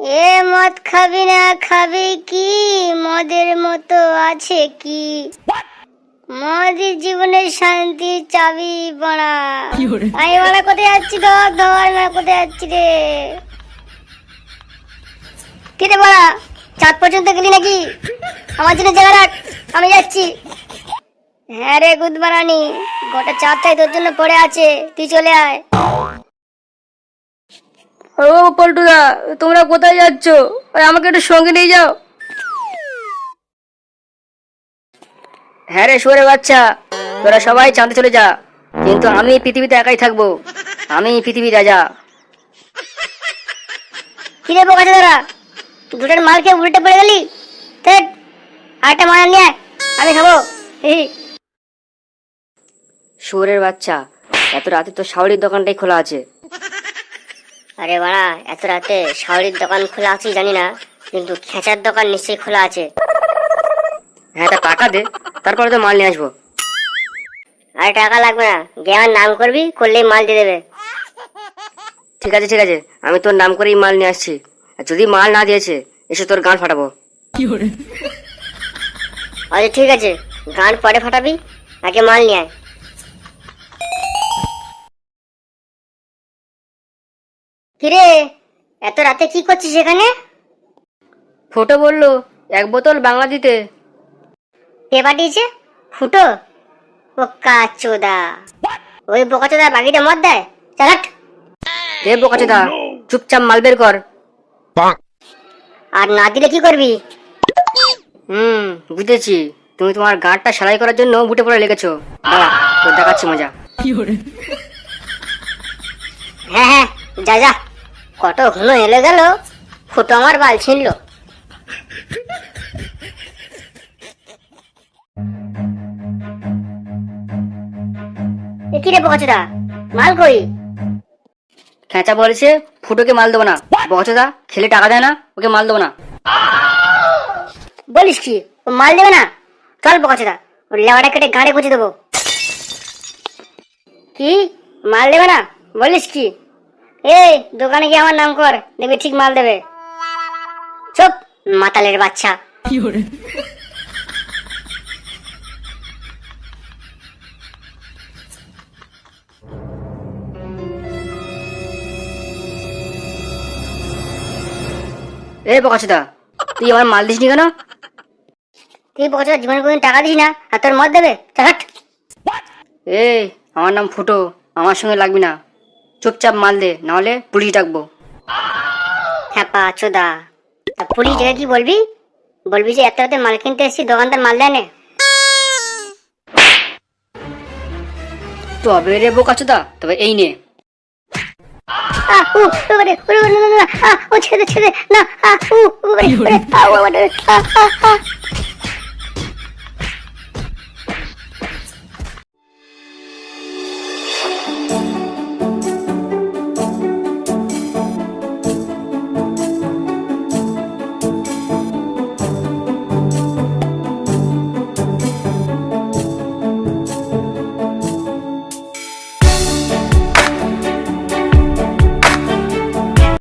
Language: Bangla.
এ মদ খাবি না খাবি কি, মদের মতো আছে কি? মদই জীবনের শান্তির চাবি বড়া। আমি বড়া কোথায় যাচ্ছি? ধর ধর না, কোথায় যাচ্ছি রে? কি রে বড়া, চাঁদ পর্যন্ত গেলি নাকি? আমার জন্য জায়গা রাখ, আমি যাচ্ছি। হ্যাঁ রে গুদ বানানি, গোটা চাঁদটাই তোর জন্য পড়ে আছে, তুই চলে আয়। ও পল্টুদা, তোমরা কোথায় যাচ্ছ? আমাকে একটু সঙ্গে নিয়ে যাও। হ্যাঁ রে শুয়োরের বাচ্চা, তোরা সবাই চাঁদে চলে যা, কিন্তু আমি পৃথিবীতে একাই থাকবো। আমি পৃথিবীর রাজা। কি রে বোকা দাদা, দুটোর মাল খেয়ে উল্টে পড়ে গেলি? আরেকটা মাল নিয়ে আয়, আমি খাবো। শুয়োরের বাচ্চা, এত রাতে তো শাওরির দোকানটাই খোলা আছে। আরে বাড়া, এত রাতে শাওরির দোকান খোলা আছে জানি না, কিন্তু খেঁচার দোকান নিশ্চয়ই খোলা আছে। হ্যাঁ, তা টাকা দে, তারপরে তো মাল নিয়ে আসবো। আরে টাকা লাগবে না, জ্ঞান নাম করবি, করলেই মাল দিয়ে দেবে। ঠিক আছে ঠিক আছে, আমি তোর নাম করেই মাল নিয়ে আসছি। আর যদি মাল না দিয়েছে, এসে তোর গান ফাটাবো। আচ্ছা ঠিক আছে, গান পরে ফাটাবি, আগে মাল নিয়ে আয়। কিরে, এত রাতে কি করছিস এখানে? ফুটো বললো 1 বোতল বাংলা দিতে। কে পাঠিয়েছে? ফুটো? বোকা চোদা, ওই বোকা চোদা বাকিটা মদ দেয়? চালাট। এ বোকাচোদা, চুপচাপ মাল বের কর। আর না দিলে কি করবি? বুঝেছি, তুমি তোমার গাঁটটা সেলাই করার জন্য বুটে পড়ে লেগেছো। দাঁড়া, তোর দেখাচ্ছি মজা। হ্যাঁ হ্যাঁ, যা যা, কত ঘন এলে গেল, ফুটো আমার বাল ছিনল। কি রে বোকাচোদা, মাল কই? খেঁচা বলেছে ফুটোকে মাল দেবো না। বোকাচোদা, খেলে টাকা দেয় না, ওকে মাল দেবো না। বলিস কি, ও মাল দেবে না? চল বোকাচোদা, ওর লেওয়াটা কেটে গাড়ি গুঁজে দেবো। কি, মাল দেবে না বলিস কি? এই দোকানে গিয়ে আমার নাম কর, দেখবি ঠিক মাল দেবে। চুপ মাতালের বাচ্চা। এ বোকাচোদা, তুই আমার মাল দিসনি কেন? তুই বোকাচোদা জীবনে কোনদিন টাকা দিস না, আর তোর মদ দেবে? চালাট। এই, আমার নাম ফুটো, আমার সঙ্গে লাগবি না। চুপচাপ মাল দে, নাহলে পুলিশ ডাকবো। হ্যাঁ পা চোদা, তা পুলিশ ডেকে কি বলবি? বলবি যে এত রাতে মাল কিনতে এসেছি, দোকানদার মাল দেয় না। তবে রে বোকাচোদা, তবে এই নে। ও ছেড়ে ছেড়ে না,